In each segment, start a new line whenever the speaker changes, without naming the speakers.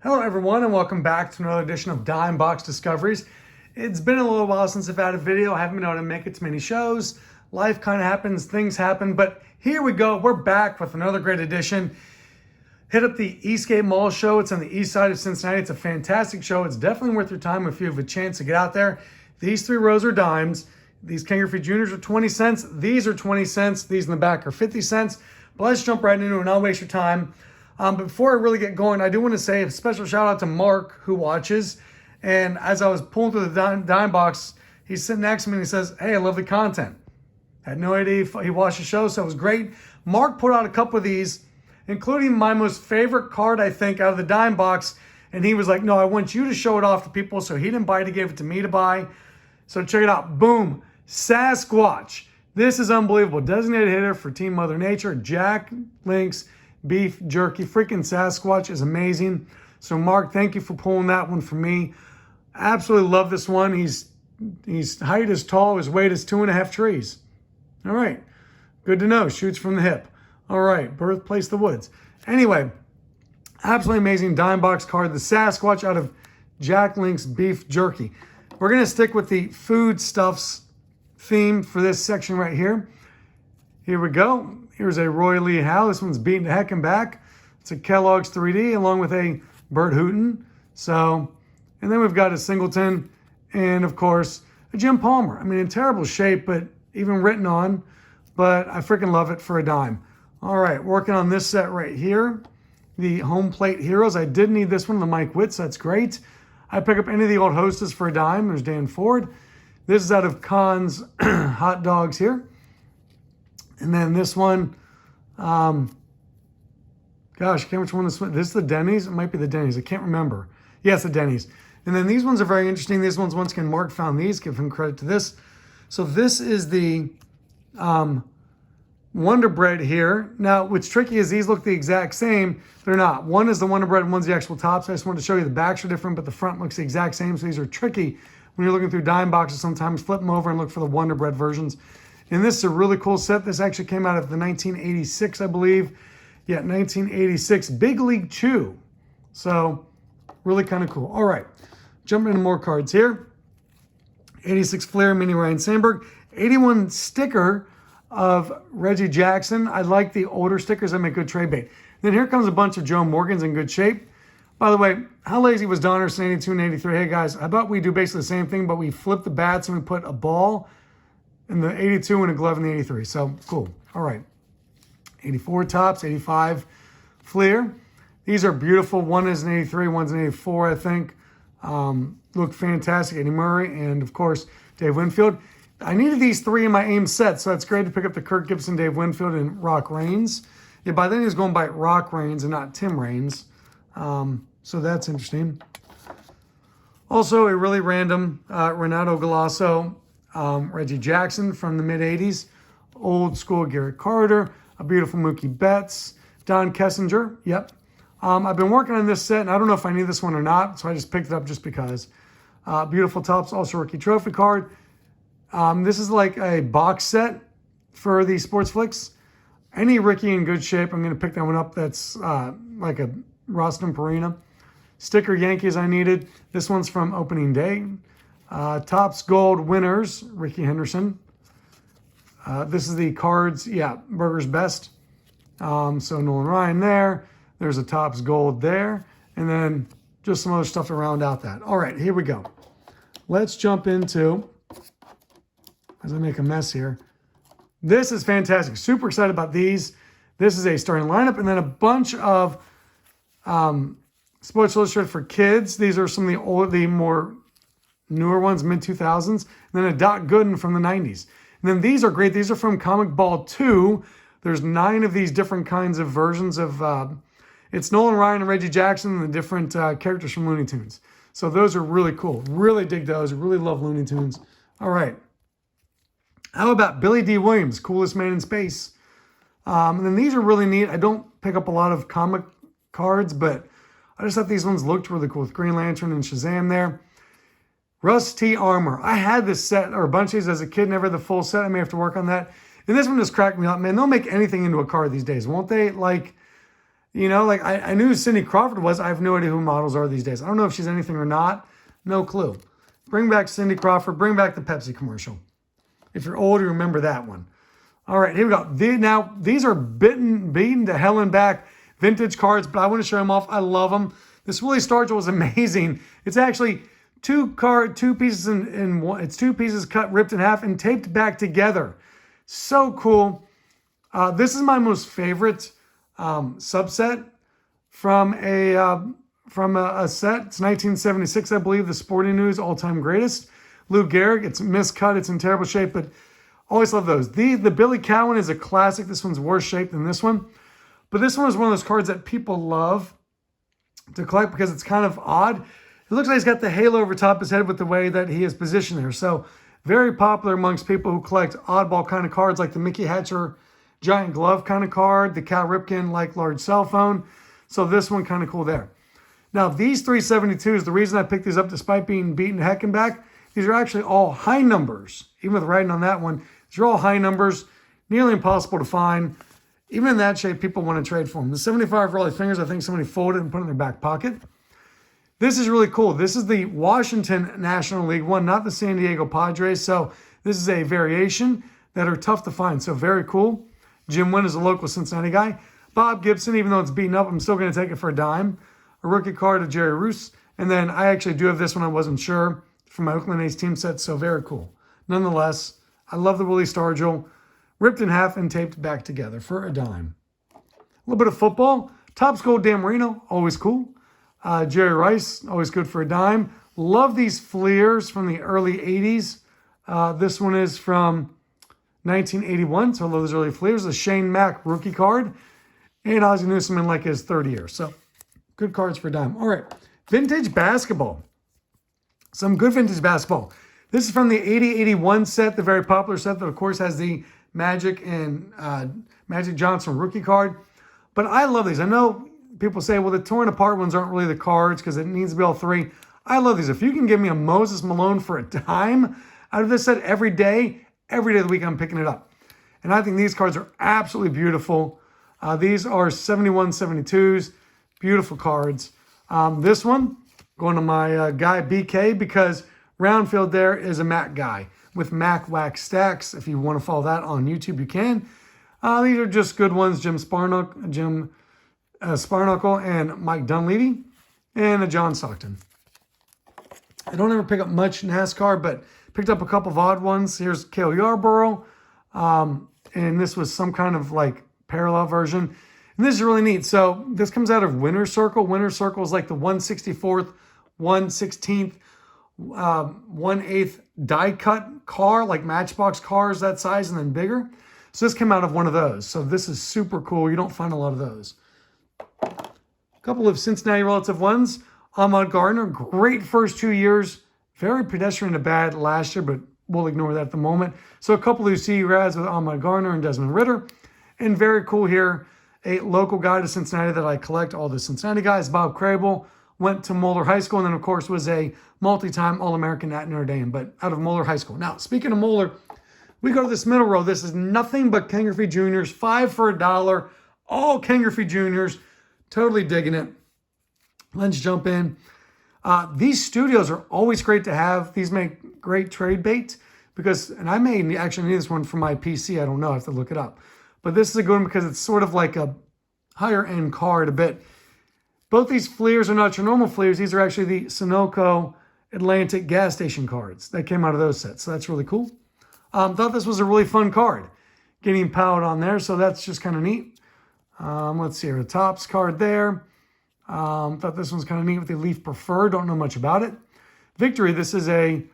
Hello everyone and welcome back to another edition of Dime Box Discoveries. It's been a little while since I've had a video. I haven't been able to make it to many shows. Life kind of happens, things happen, but here we go. We're back with another great edition. Hit up the Eastgate Mall Show. It's on the east side of Cincinnati. It's a fantastic show. It's definitely worth your time if you have a chance to get out there. These three rows are dimes. These Griffey Juniors are 20 cents. These are 20 cents. These in the back are 50 cents. But let's jump right into it and I'll waste your time. But before I really get going, I do want to say a special shout out to Mark who watches. And as I was pulling through the dime box, he's sitting next to me and he says, "Hey, I love the content." Had no idea he watched the show, so it was great. Mark put out a couple of these, including my most favorite card, I think, out of the dime box. And he was like, "No, I want you to show it off to people." So he didn't buy it, he gave it to me to buy. So check it out. Boom. Sasquatch. This is unbelievable. Designated hitter for Team Mother Nature. Jack Link's beef jerky. Freaking Sasquatch is amazing. So Mark, thank you for pulling that one for me. Absolutely love this one. His height is tall. His weight is 2.5 trees. All right. Good to know. Shoots from the hip. All right. Birthplace the woods. Anyway, absolutely amazing dime box card. The Sasquatch out of Jack Link's beef jerky. We're going to stick with the foodstuffs theme for this section right here. Here we go. Here's a Roy Lee Howe. This one's beaten to heck and back. It's a Kellogg's 3D along with a Bert Hooten. So, and then we've got a Singleton and of course a Jim Palmer. I mean, in terrible shape, but even written on, but I freaking love it for a dime. All right, working on this set right here. The Home Plate Heroes. I did need this one, the Mike Witts. That's great. I pick up any of the old Hostess for a dime. There's Dan Ford. This is out of Kahn's Hot Dogs here. And then this one, gosh, I can't remember which one this one. This is the Denny's. It might be the Denny's. I can't remember. Yes, the Denny's. And then these ones are very interesting. These ones, once again, Mark found these. Give him credit to this. So this is the Wonder Bread here. Now, what's tricky is these look the exact same. They're not. One is the Wonder Bread and one's the actual tops. I just wanted to show you the backs are different, but the front looks the exact same. So these are tricky when you're looking through dime boxes. Sometimes flip them over and look for the Wonder Bread versions. And this is a really cool set. This actually came out of the 1986, I believe. Yeah, 1986 Big League Chew. So really kind of cool. All right, jumping into more cards here. 86 Flair Mini Ryan Sandberg. 81 sticker of Reggie Jackson. I like the older stickers that make good trade bait. Then here comes a bunch of Joe Morgans in good shape. By the way, how lazy was Donnerson 82 and 83? Hey guys, how about we do basically the same thing, but we flip the bats and we put a ball in the 82 and a glove in the 83. So cool. All right. 84 tops, 85 Fleer. These are beautiful. One is an 83, one's an 84, I think. Look fantastic. Eddie Murray and, of course, Dave Winfield. I needed these three in my AIM set, so it's great to pick up the Kirk Gibson, Dave Winfield, and Rock Raines. Yeah, by then he was going by Rock Raines and not Tim Raines. So that's interesting. Also, a really random Renato Galasso, Reggie Jackson from the mid-'80s. Old school Garrett Carter. A beautiful Mookie Betts. Don Kessinger. Yep. I've been working on this set, and I don't know if I need this one or not, so I just picked it up just because. Beautiful tops, also rookie trophy card. This is like a box set for the Sports Flicks. Any Ricky in good shape, I'm going to pick that one up. That's like a Rostam Perina. Sticker Yankees I needed. This one's from opening day. Topps Gold winners, Ricky Henderson. This is the cards, yeah, Burger's Best. So Nolan Ryan there. There's a Topps Gold there. And then just some other stuff to round out that. All right, here we go. Let's jump into, as I make a mess here. This is fantastic. Super excited about these. This is a starting lineup. And then a bunch of Sports Illustrated for kids. These are some of the older, the more newer ones, mid-2000s. And then a Doc Gooden from the 90s. And then these are great. These are from Comic Ball 2. There's 9 of these different kinds of versions of, it's Nolan Ryan and Reggie Jackson and the different characters from Looney Tunes. So those are really cool. Really dig those. Really love Looney Tunes. All right. How about Billy D. Williams, coolest man in space? And then these are really neat. I don't pick up a lot of comic cards, but I just thought these ones looked really cool with Green Lantern and Shazam there. Russ T. Armor. I had this set, or a bunch of these as a kid, never the full set. I may have to work on that. And this one just cracked me up. Man, they'll make anything into a card these days, won't they? Like, You know, like I knew who Cindy Crawford was. I have no idea who models are these days. I don't know if she's anything or not. No clue. Bring back Cindy Crawford. Bring back the Pepsi commercial. If you're old, you remember that one. All right, here we go. Now, these are beaten to hell and back vintage cards, but I want to show them off. I love them. This Willie Stargell was amazing. It's actually two pieces in one. It's two pieces cut, ripped in half, and taped back together. So cool. This is my most favorite subset from a set. It's 1976, I believe, the Sporting News all-time greatest. Lou Gehrig. It's miscut. It's in terrible shape, but always love those. The Billy Cowan is a classic. This one's worse shape than this one. But this one is one of those cards that people love to collect because it's kind of odd. It looks like he's got the halo over top of his head with the way that he is positioned there. So very popular amongst people who collect oddball kind of cards like the Mickey Hatcher giant glove kind of card, the Cal Ripken like large cell phone. So this one kind of cool there. Now these 372s, the reason I picked these up despite being beaten heck and back, these are actually all high numbers. Even with writing on that one, these are all high numbers, nearly impossible to find. Even in that shape, people want to trade for them. The 75 Rolly Fingers, I think somebody folded and put in their back pocket. This is really cool. This is the Washington National League one, not the San Diego Padres. So this is a variation that are tough to find. So very cool. Jim Wynn is a local Cincinnati guy. Bob Gibson, even though it's beaten up, I'm still going to take it for a dime. A rookie card of Jerry Roos. And then I actually do have this one. I wasn't sure for my Oakland A's team set. So very cool. Nonetheless, I love the Willie Stargell. Ripped in half and taped back together for a dime. A little bit of football. Topps Gold Dan Marino, always cool. Jerry Rice, always good for a dime. Love these Fleers from the early 80s. This one is from 1981, so I love those early Fleers. The Shane Mack rookie card. And Ozzie Newsome in like his third year. So good cards for a dime. All right, vintage basketball. Some good vintage basketball. This is from the 80-81 set, the very popular set that, of course, has the Magic and Magic Johnson rookie card. But I love these. I know people say, well, the torn apart ones aren't really the cards because it needs to be all three. I love these. If you can give me a Moses Malone for a dime out of this set every day of the week, I'm picking it up. And I think these cards are absolutely beautiful. These are 71-72s. Beautiful cards. This one, going to my guy BK, because Roundfield there is a Mac guy with Mac Wax Stacks. If you want to follow that on YouTube, you can. These are just good ones. Jim Sparknuckle and Mike Dunleavy and a John Stockton. I don't ever pick up much NASCAR, but picked up a couple of odd ones. Here's Cale Yarborough. And this was some kind of like parallel version. And this is really neat. So this comes out of Winner's Circle. Winner's Circle is like the 1/64th, 1/16th, 1/8 die cut car, like Matchbox cars that size and then bigger. So this came out of one of those. So this is super cool. You don't find a lot of those. A couple of Cincinnati relative ones. Ahmad Gardner, great first 2 years. Very pedestrian to bad last year, but we'll ignore that at the moment. So a couple of UC grads with Ahmad Gardner and Desmond Ritter. And very cool here, a local guy to Cincinnati that I collect all the Cincinnati guys. Bob Crable went to Moeller High School and then, of course, was a multi-time All-American at Notre Dame, but out of Moeller High School. Now, speaking of Moeller, we go to this middle row. This is nothing but Ken Griffey Juniors, 5 for $1. All Ken Griffey Juniors. Totally digging it. Let's jump in. These studios are always great to have. These make great trade bait because, and I may actually need this one for my PC. I don't know. I have to look it up. But this is a good one because it's sort of like a higher end card a bit. Both these Fleers are not your normal Fleers. These are actually the Sunoco Atlantic gas station cards that came out of those sets. So that's really cool. Thought this was a really fun card. Getting piled on there. So that's just kind of neat. Let's see here. The Topps card there. Thought this one's kind of neat with the Leaf Preferred. Don't know much about it. Victory. This is a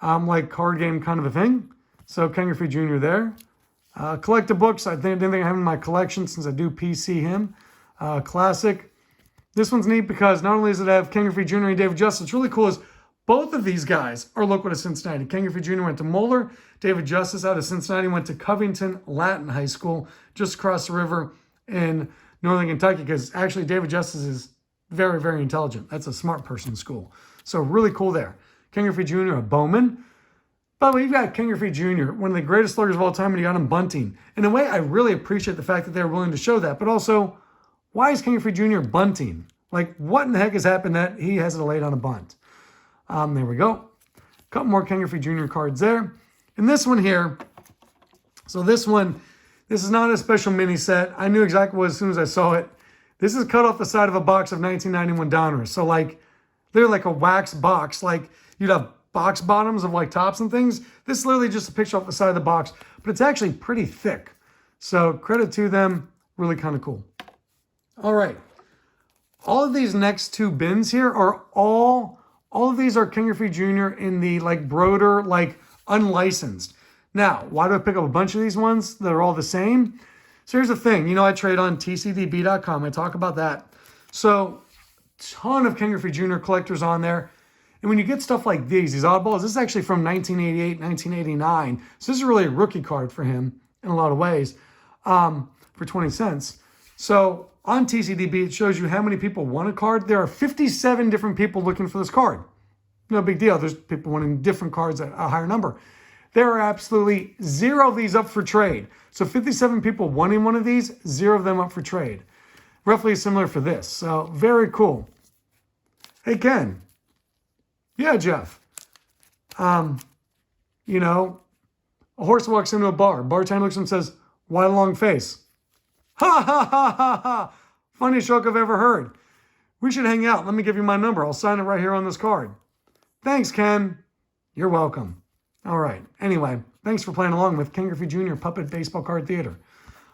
like card game kind of a thing. So Ken Griffey Jr. there. Collector books. I didn't think I have in my collection since I do PC him. Classic. This one's neat because not only does it have Ken Griffey Jr. and David Justice, what's really cool is both of these guys are local to Cincinnati. Ken Griffey Jr. went to Moeller. David Justice out of Cincinnati went to Covington Latin High School just across the river in Northern Kentucky because actually David Justice is very, very intelligent. That's a smart person's school. So really cool there. Ken Griffey Jr., a Bowman. By the way, you've got Ken Griffey Jr., one of the greatest sluggers of all time, and you got him bunting. In a way, I really appreciate the fact that they're willing to show that, but also, Why is King Griffey Jr. bunting? Like, what in the heck has happened that he has to lay on a bunt? There we go. A couple more King Griffey Jr. cards there. And this one here, so this one, this is not a special mini set. I knew exactly what as soon as I saw it. This is cut off the side of a box of 1991 Downers. So like, they're like a wax box. Like you'd have box bottoms of like tops and things. This is literally just a picture off the side of the box, but it's actually pretty thick. So credit to them, really kind of cool. All right. All of these next two bins here are all of these are King Griffey Jr. in the like Broder, like unlicensed. Now, why do I pick up a bunch of these ones that are all the same? So here's the thing. You know, I trade on tcdb.com. I talk about that. So ton of King Griffey Jr. collectors on there. And when you get stuff like these oddballs, this is actually from 1988, 1989. So this is really a rookie card for him in a lot of ways for 20 cents. So on TCDB, it shows you how many people want a card. There are 57 different people looking for this card. No big deal. There's people wanting different cards at a higher number. There are absolutely 0 of these up for trade. So 57 people wanting one of these, 0 of them up for trade. Roughly similar for this. So very cool. Hey, Ken. Yeah, Jeff. You know, a horse walks into a bar. Bartender looks at him and says, "Why a long face?" Ha, ha, ha, ha, ha. Funniest joke I've ever heard. We should hang out. Let me give you my number. I'll sign it right here on this card. Thanks, Ken. You're welcome. All right. Anyway, thanks for playing along with King Griffey Jr. Puppet Baseball Card Theater.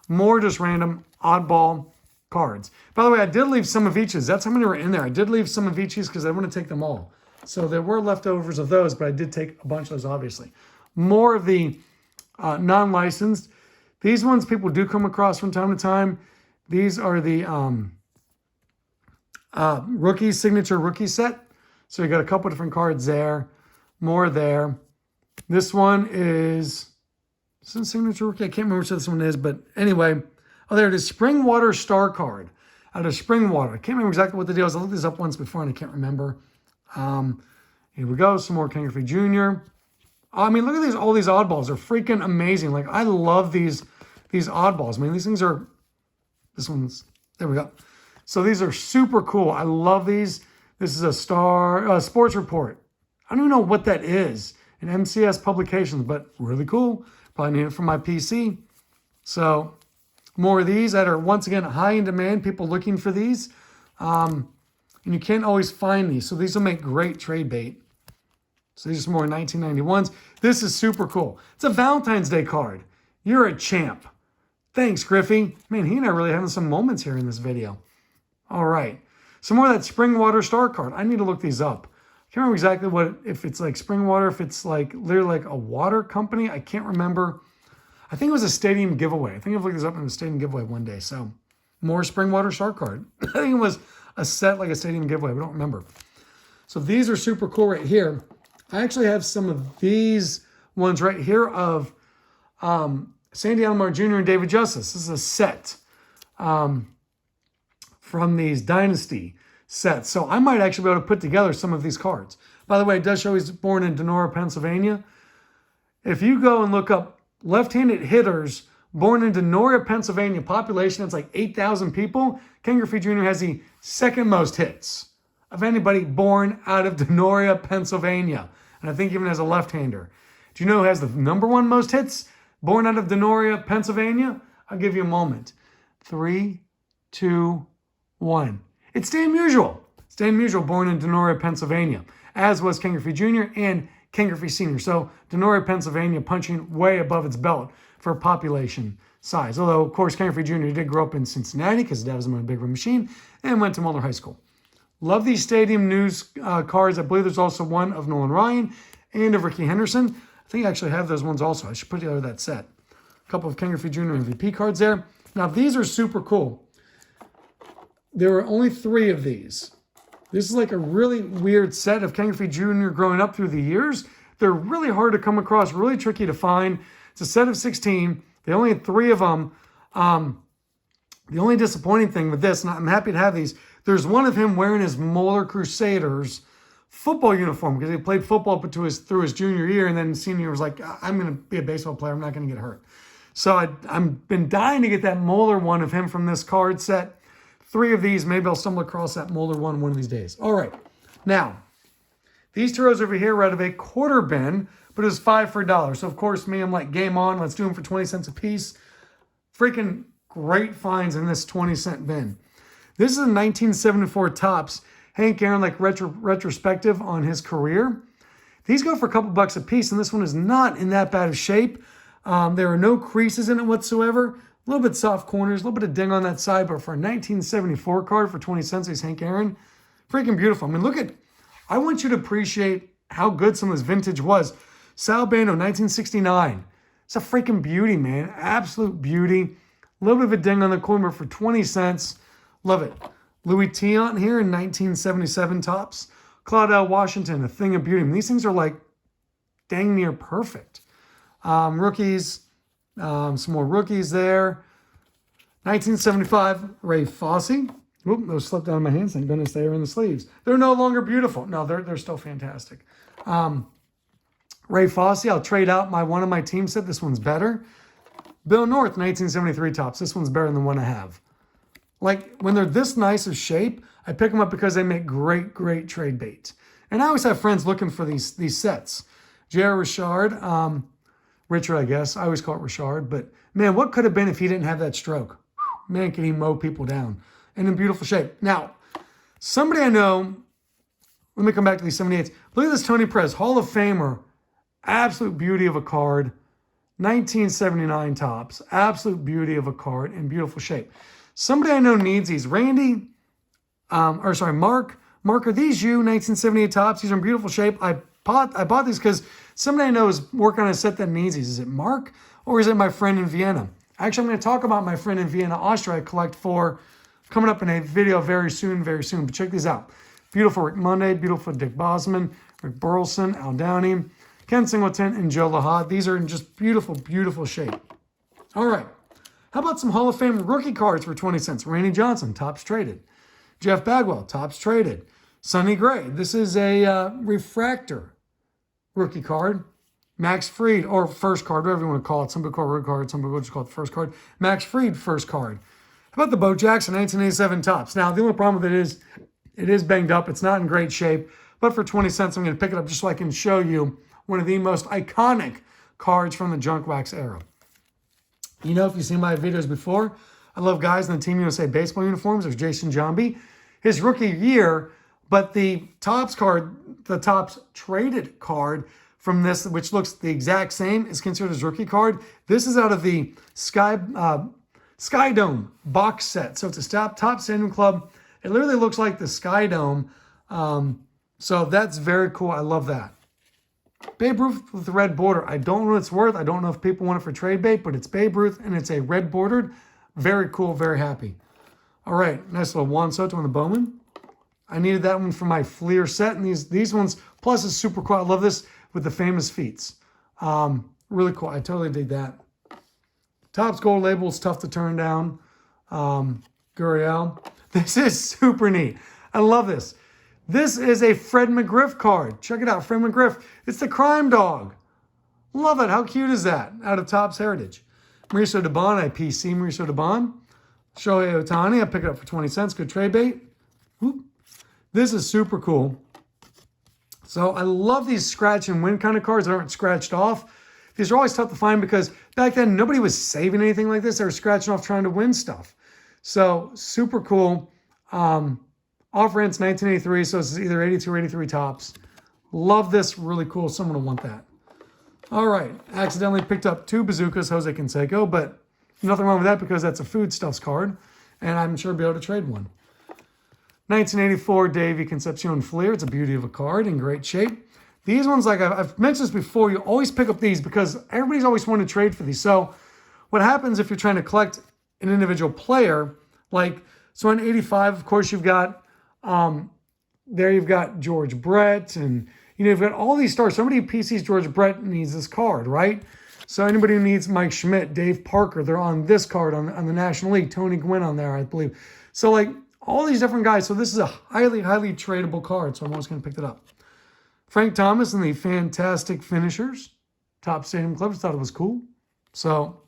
More just random oddball cards. By the way, I did leave some of each's. That's how many were in there. I did leave some of each's because I want to take them all. So there were leftovers of those, but I did take a bunch of those, obviously. More of the non-licensed. These ones people do come across from time to time. These are the rookie signature rookie set. So you got a couple different cards there. More there. This one is a signature rookie. I can't remember which this one is, but anyway. Oh, there it is. Springwater Star card out of Springwater. I can't remember exactly what the deal is. I looked this up once before and I can't remember. Here we go. Some more King Griffey Jr. I mean, look at these. All these oddballs are freaking amazing. Like, I love these oddballs. I mean, these things are, there we go. So these are super cool. I love these. This is a sports report. I don't even know what that is. An MCS publications, but really cool. Probably need it for my PC. So more of these that are, once again, high in demand. People looking for these. And you can't always find these. So these will make great trade bait. So these are some more 1991s. This is super cool. It's a Valentine's Day card. You're a champ. Thanks, Griffey. Man, he and I are really having some moments here in this video. All right. Some more of that Springwater Star card. I need to look these up. I can't remember exactly what, if it's like Springwater, if it's like literally like a water company. I can't remember. I think it was a stadium giveaway. I think I've looked this up in a stadium giveaway one day. So more Springwater Star card. I think it was a set like a stadium giveaway. I don't remember. So these are super cool right here. I actually have some of these ones right here of Sandy Alomar Jr. and David Justice. This is a set from these Dynasty sets. So I might actually be able to put together some of these cards. By the way, it does show he's born in Donora, Pennsylvania. If you go and look up left-handed hitters born in Donora, Pennsylvania, population that's like 8,000 people, King Griffey Jr. has the second most hits of anybody born out of Donora, Pennsylvania. And I think even as a left-hander. Do you know who has the #1 most hits? Born out of Donora, Pennsylvania? I'll give you a moment. 3, 2, 1. It's Dan Musial. It's Dan Musial, born in Donora, Pennsylvania, as was King Griffey Jr. and King Griffey Sr. So Donora, Pennsylvania, punching way above its belt for population size. Although, of course, King Griffey Jr. did grow up in Cincinnati because his dad was in a big room machine and went to Muller High School. Love these Stadium News cards. I believe there's also one of Nolan Ryan and of Ricky Henderson. I think I actually have those ones also. I should put together that set. A couple of King Griffey Jr. MVP cards there. Now, these are super cool. There are only 3 of these. This is like a really weird set of King Griffey Jr. growing up through the years. They're really hard to come across, really tricky to find. It's a set of 16. They only had 3 of them. The only disappointing thing with this, and I'm happy to have these, there's one of him wearing his Moeller Crusaders football uniform because he played football through his junior year, and then senior was like, I'm going to be a baseball player. I'm not going to get hurt. So I've been dying to get that Moeller one of him from this card set. 3 of these. Maybe I'll stumble across that Moeller one of these days. All right. Now, these two rows over here were out of a quarter bin, but it was 5 for $1. So, of course, me, I'm like, game on. Let's do them for 20 cents a piece. Freaking great finds in this 20-cent bin. This is a 1974 Topps Hank Aaron like retrospective on his career. These go for a couple bucks a piece, and this one is not in that bad of shape. There are no creases in it whatsoever. A little bit soft corners, a little bit of ding on that side, but for a 1974 card for 20 cents, he's Hank Aaron. Freaking beautiful. I mean, look at, I want you to appreciate how good some of this vintage was. Sal Bando, 1969. It's a freaking beauty, man. Absolute beauty. A little bit of a ding on the corner for 20 cents. Love it. Louis Tiant here in 1977 Topps. Claudel Washington, a thing of beauty. I mean, these things are like dang near perfect. Rookies, some more rookies there. 1975, Ray Fosse. Oop, those slipped out of my hands. Thank goodness they are in the sleeves. They're no longer beautiful. No, they're still fantastic. Ray Fosse, I'll trade out one of my team set. This one's better. Bill North, 1973 Topps. This one's better than the one I have. Like, when they're this nice of shape, I pick them up because they make great, great trade bait. And I always have friends looking for these sets. J.R. Richard, Richard, I guess. I always call it Richard. But, man, what could have been if he didn't have that stroke? Man, can he mow people down. And in beautiful shape. Now, somebody I know, let me come back to these 78s. Look at this Tony Perez, Hall of Famer. Absolute beauty of a card. 1979 Topps. Absolute beauty of a card in beautiful shape. Somebody I know needs these. Randy, Mark. Mark, are these you? 1978 Topps. These are in beautiful shape. I bought these because somebody I know is working on a set that needs these. Is it Mark or is it my friend in Vienna? Actually, I'm going to talk about my friend in Vienna, Austria. I collect for coming up in a video very soon. But check these out. Beautiful Rick Monday, beautiful Dick Bosman, Rick Burleson, Al Downey, Ken Singleton, and Joe Lahad. These are in just beautiful, beautiful shape. All right. How about some Hall of Fame rookie cards for 20 cents? Randy Johnson, Topps traded. Jeff Bagwell, Topps traded. Sonny Gray. This is a refractor rookie card. Max Fried, or first card, whatever you want to call it. Some people call it rookie card. Some people just call it the first card. Max Fried, first card. How about the Bo Jackson 1987 Topps? Now, the only problem with it is banged up. It's not in great shape. But for 20 cents, I'm going to pick it up just so I can show you one of the most iconic cards from the junk wax era. You know, if you've seen my videos before, I love guys in the Team USA baseball uniforms. There's Jason Jambi. His rookie year, but the Topps card, the Topps traded card from this, which looks the exact same, is considered his rookie card. This is out of the Sky Dome box set. So it's a Topps Stadium Club. It literally looks like the Sky Dome. So that's very cool. I love that. Babe Ruth with the red border. I don't know what it's worth. I don't know if people want it for trade bait, but it's Babe Ruth and it's a red bordered. Very cool, very happy. All right, nice little Juan Soto on the Bowman. I needed that one for my Fleer set, and these ones, plus is super cool. I love this with the famous feats. Really cool. I totally dig that. Topps gold label is tough to turn down. Gurriel. This is super neat. I love this. This is a Fred McGriff card. Check it out, Fred McGriff. It's the crime dog. Love it. How cute is that? Out of Topps Heritage. Mauricio Dubon, I PC Mauricio Dubon. Shohei Ohtani, I pick it up for 20 cents. Good trade bait. Whoop. This is super cool. So I love these scratch and win kind of cards that aren't scratched off. These are always tough to find because back then nobody was saving anything like this. They were scratching off trying to win stuff. So super cool. Off rents 1983, so this is either 82 or 83 Topps. Love this, really cool. Someone will want that. All right, accidentally picked up 2 bazookas, Jose Canseco, but nothing wrong with that because that's a foodstuffs card, and I'm sure I'll be able to trade one. 1984 Davey Concepcion Fleer. It's a beauty of a card in great shape. These ones, like I've mentioned this before, you always pick up these because everybody's always wanting to trade for these. So what happens if you're trying to collect an individual player, like, so in 85, of course, you've got, there you've got George Brett, and you've got all these stars. Somebody who PCs George Brett needs this card, right? So anybody who needs Mike Schmidt, Dave Parker, they're on this card on the National League. Tony Gwynn on there, I believe. So like all these different guys. So this is a highly, highly tradable card. So I'm always going to pick it up. Frank Thomas and the Fantastic Finishers. Topps Stadium Clubs. Thought it was cool. So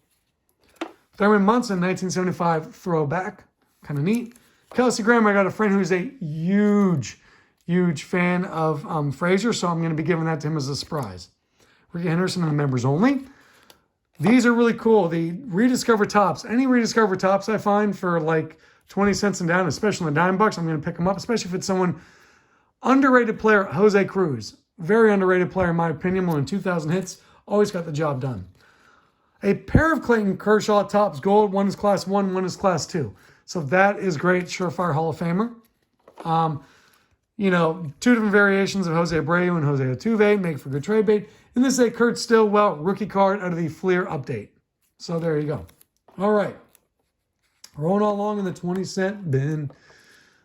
Thurman Munson, 1975 throwback. Kind of neat. Kelsey Grammer, I got a friend who's a huge fan of Frazier, so I'm going to be giving that to him as a surprise. Ricky Henderson and the members only. These are really cool. The rediscover tops. Any rediscover tops I find for like 20 cents and down, especially in the dime bucks, I'm going to pick them up, especially if it's someone underrated player, Jose Cruz. Very underrated player in my opinion. More than 2,000 hits. Always got the job done. A pair of Clayton Kershaw tops gold. One is class 1, one is class 2. So that is great. Surefire Hall of Famer. You know, 2 different variations of Jose Abreu and Jose Altuve make for good trade bait. And this is a Kurt Stillwell rookie card out of the Fleer update. So there you go. All right. Rolling along in the 20-cent bin.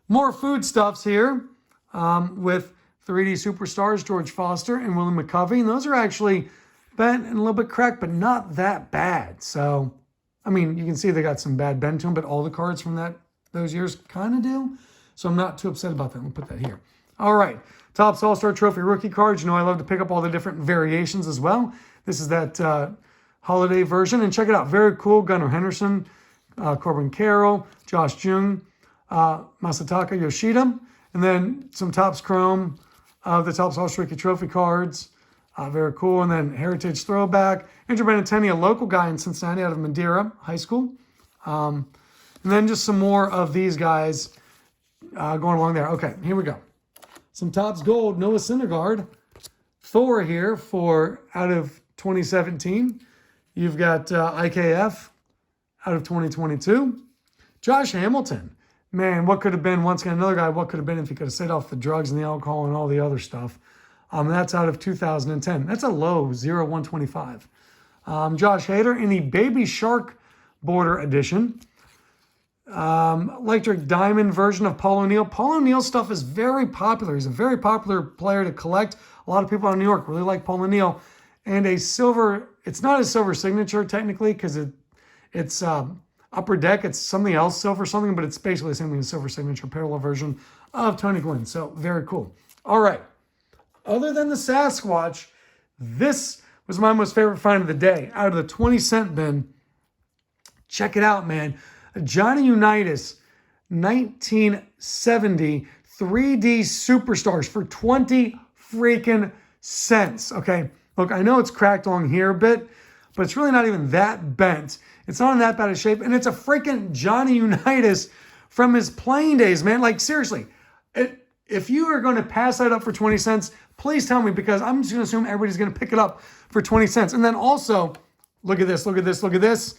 More foodstuffs here with 3D superstars George Foster and Willie McCovey. And those are actually bent and a little bit cracked, but not that bad. So, I mean, you can see they got some bad bend to them, but all the cards from those years kind of do. So I'm not too upset about that. We'll put that here. All right. Topps All-Star Trophy rookie cards. You know I love to pick up all the different variations as well. This is that holiday version. And check it out. Very cool. Gunnar Henderson, Corbin Carroll, Josh Jung, Masataka Yoshida. And then some Topps Chrome of the Topps All-Star Rookie Trophy cards. Very cool. And then Heritage Throwback. Andrew Benintendi, a local guy in Cincinnati out of Madeira High School. And then just some more of these guys going along there. Okay, here we go. Some Topps Gold, Noah Syndergaard. Thor here for out of 2017. You've got IKF out of 2022. Josh Hamilton. Man, what could have been, once again, another guy, what could have been if he could have stayed off the drugs and the alcohol and all the other stuff. That's out of 2010. That's a low, 0-125. Josh Hader in the Baby Shark Border Edition. Electric Diamond version of Paul O'Neill. Paul O'Neill stuff is very popular. He's a very popular player to collect. A lot of people out in New York really like Paul O'Neill. And a silver, it's not a silver signature technically because it's Upper Deck. It's something else, silver something, but it's basically the same thing as silver signature, parallel version of Tony Gwynn. So very cool. All right. Other than the Sasquatch, this was my most favorite find of the day. Out of the 20-cent bin, check it out, man. Johnny Unitas, 1970 3D Superstars for 20 freaking cents. Okay, look, I know it's cracked along here a bit, but it's really not even that bent. It's not in that bad a shape, and it's a freaking Johnny Unitas from his playing days, man. Like, seriously, if you are going to pass that up for 20 cents, please tell me, because I'm just going to assume everybody's going to pick it up for 20 cents. And then also, look at this, look at this, look at this.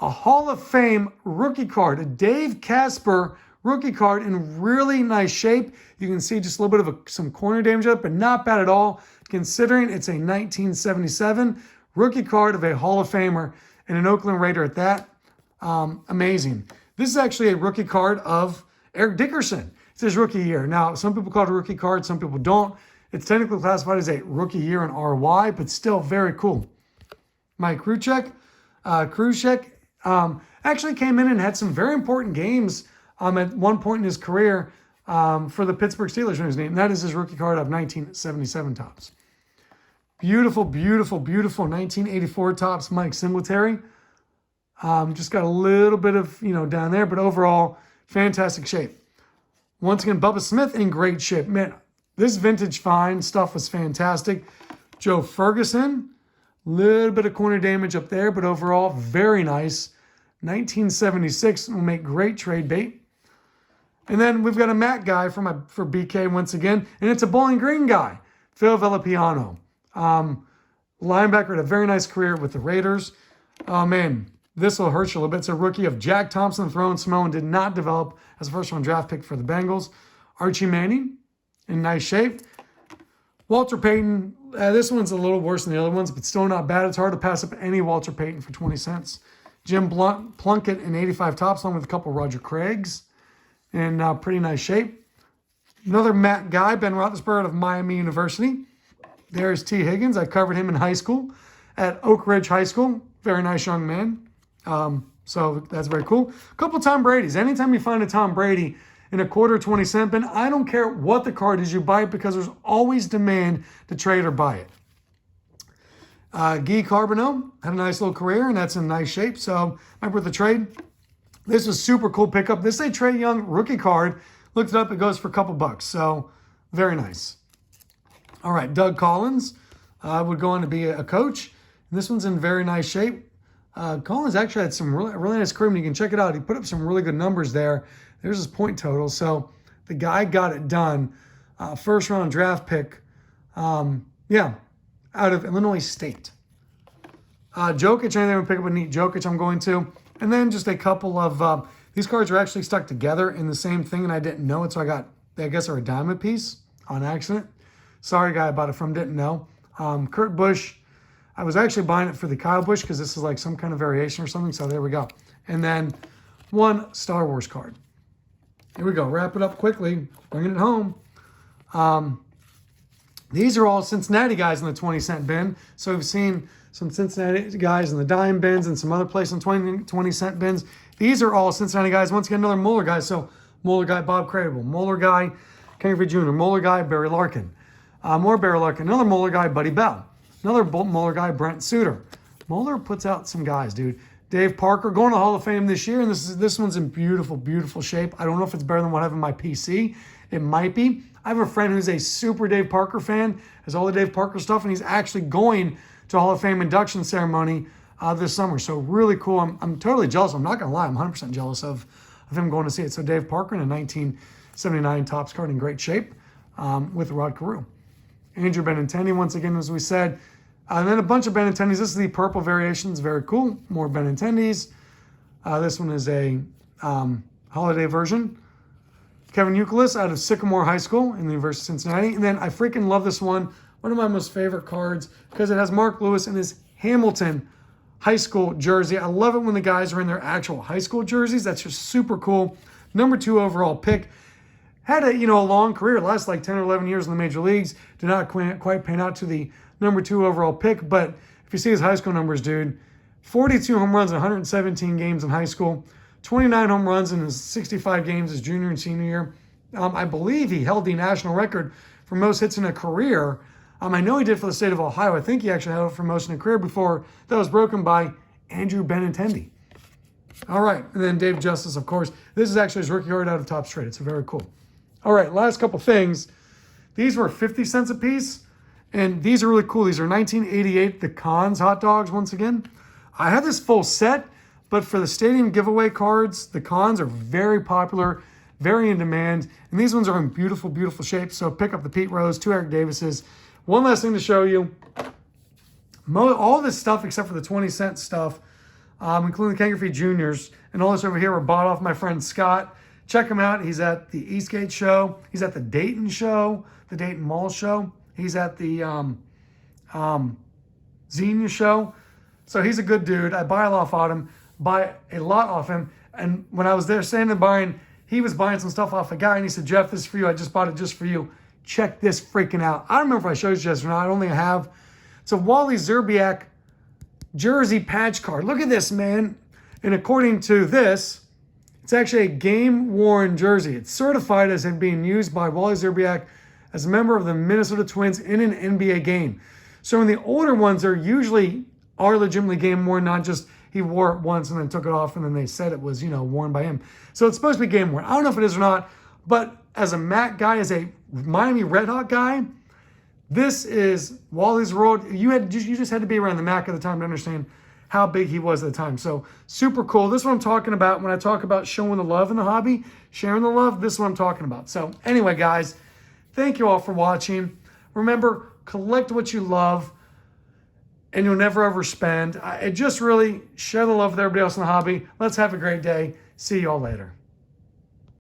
A Hall of Fame rookie card, a Dave Casper rookie card in really nice shape. You can see just a little bit of some corner damage up, but not bad at all, considering it's a 1977 rookie card of a Hall of Famer and an Oakland Raider at that. Amazing. This is actually a rookie card of Eric Dickerson. It's his rookie year. Now, some people call it a rookie card, some people don't. It's technically classified as a rookie year in RY, but still very cool. Mike Krzyzewski actually came in and had some very important games at one point in his career for the Pittsburgh Steelers in his name. And that is his rookie card of 1977 Topps. Beautiful, beautiful, beautiful 1984 Topps Mike Singletary. Just got a little bit of, down there, but overall, fantastic shape. Once again, Bubba Smith in great shape. Man, this vintage find stuff was fantastic. Joe Ferguson, little bit of corner damage up there, but overall, very nice. 1976 will make great trade bait. And then we've got a Matt guy for BK once again, and it's a Bowling Green guy, Phil Villapiano. Linebacker had a very nice career with the Raiders. Oh man, this will hurt you a little bit. It's a rookie of Jack Thompson, thrown Samoan, did not develop as a first-round draft pick for the Bengals. Archie Manning in nice shape. Walter Payton, this one's a little worse than the other ones, but still not bad. It's hard to pass up any Walter Payton for 20 cents. Jim Plunkett in 85 Topps, along with a couple Roger Craigs in pretty nice shape. Another Matt guy, Ben Roethlisberger of Miami University. There's T. Higgins. I covered him in high school at Oak Ridge High School. Very nice young man. So that's very cool. A couple Tom Brady's. Anytime you find a Tom Brady in a quarter 20-cent bin, I don't care what the card is, you buy it because there's always demand to trade or buy it. Guy Carbonneau had a nice little career, and that's in nice shape, so might worth the trade. This is super cool pickup. This is a Trae Young rookie card. Looked it up, it goes for a couple bucks. So very nice. All right, Doug Collins would go on to be a coach. And this one's in very nice shape. Collins actually had some really nice career. You can check it out. He put up some really good numbers there. There's his point total. So the guy got it done. First round draft pick. Yeah, out of Illinois State. Jokic, anything to pick up a neat Jokic, I'm going to. And then just a couple of, these cards are actually stuck together in the same thing, and I didn't know it, so I guess they're a diamond piece on accident. Sorry, guy I bought it from, didn't know. Kurt Busch, I was actually buying it for the Kyle Busch because this is like some kind of variation or something, so there we go. And then one Star Wars card. Here we go, wrap it up quickly, bringing it home. These are all Cincinnati guys in the 20-cent bin. So we've seen some Cincinnati guys in the dime bins and some other places in 20-cent bins. These are all Cincinnati guys. Once again, another Moeller guy. So Moeller guy, Bob Crable. Moeller guy, Griffey Jr. Moeller guy, Barry Larkin. More Barry Larkin. Another Moeller guy, Buddy Bell. Another Moeller guy, Brent Suter. Moeller puts out some guys, dude. Dave Parker going to Hall of Fame this year, and this one's in beautiful, beautiful shape. I don't know if it's better than what I have in my PC. It might be. I have a friend who's a super Dave Parker fan, has all the Dave Parker stuff, and he's actually going to Hall of Fame induction ceremony this summer. So really cool. I'm totally jealous. I'm not going to lie. I'm 100% jealous of him going to see it. So Dave Parker in a 1979 Topps card in great shape with Rod Carew. Andrew Benintendi, once again, as we said. And then a bunch of Benintendis. This is the purple variations. Very cool. More Benintendis. This one is a holiday version. Kevin Youkilis out of Sycamore High School in the University of Cincinnati. And then I freaking love this one. One of my most favorite cards because it has Mark Lewis in his Hamilton high school jersey. I love it when the guys are in their actual high school jerseys. That's just super cool. Number 2 overall pick. Had a long career, last like 10 or 11 years in the major leagues. Did not quite pan out to the number 2 overall pick. But if you see his high school numbers, dude, 42 home runs in 117 games in high school. 29 home runs in his 65 games his junior and senior year. I believe he held the national record for most hits in a career. I know he did for the state of Ohio. I think he actually held it for most in a career before that was broken by Andrew Benintendi. All right, and then Dave Justice, of course. This is actually his rookie card out of Topps Trade. It's very cool. All right, last couple things. These were 50 cents a piece, and these are really cool. These are 1988, the Cons hot dogs, once again. I have this full set, but for the stadium giveaway cards, the Cons are very popular, very in demand, and these ones are in beautiful, beautiful shape. So pick up the Pete Rose, 2 Eric Davises. One last thing to show you. All this stuff except for the 20-cent stuff, including the Ken Griffey Juniors, and all this over here were bought off my friend Scott. Check him out. He's at the Eastgate show. He's at the Dayton show, the Dayton Mall show. He's at the Xenia show. So he's a good dude. I buy a lot off him. And when I was there standing buying, he was buying some stuff off a guy, and he said, Jeff, this is for you. I just bought it just for you. Check this freaking out. I don't remember if I showed you this or not. I don't think I have. It's a Wally Szczerbiak jersey patch card. Look at this, man. And according to this, it's actually a game-worn jersey. It's certified as being used by Wally Szczerbiak as a member of the Minnesota Twins in an NBA game. So in the older ones, are legitimately game-worn, not just he wore it once and then took it off and then they said it was, worn by him. So it's supposed to be game-worn. I don't know if it is or not, but as a Mac guy, as a Miami Red Hawk guy, this is Wally's world. You just had to be around the Mac at the time to understand how big he was at the time. So super cool. This is what I'm talking about when I talk about showing the love in the hobby, sharing the love. This is what I'm talking about. So anyway, guys, thank you all for watching. Remember, collect what you love and you'll never overspend. Just really share the love with everybody else in the hobby. Let's have a great day. See you all later.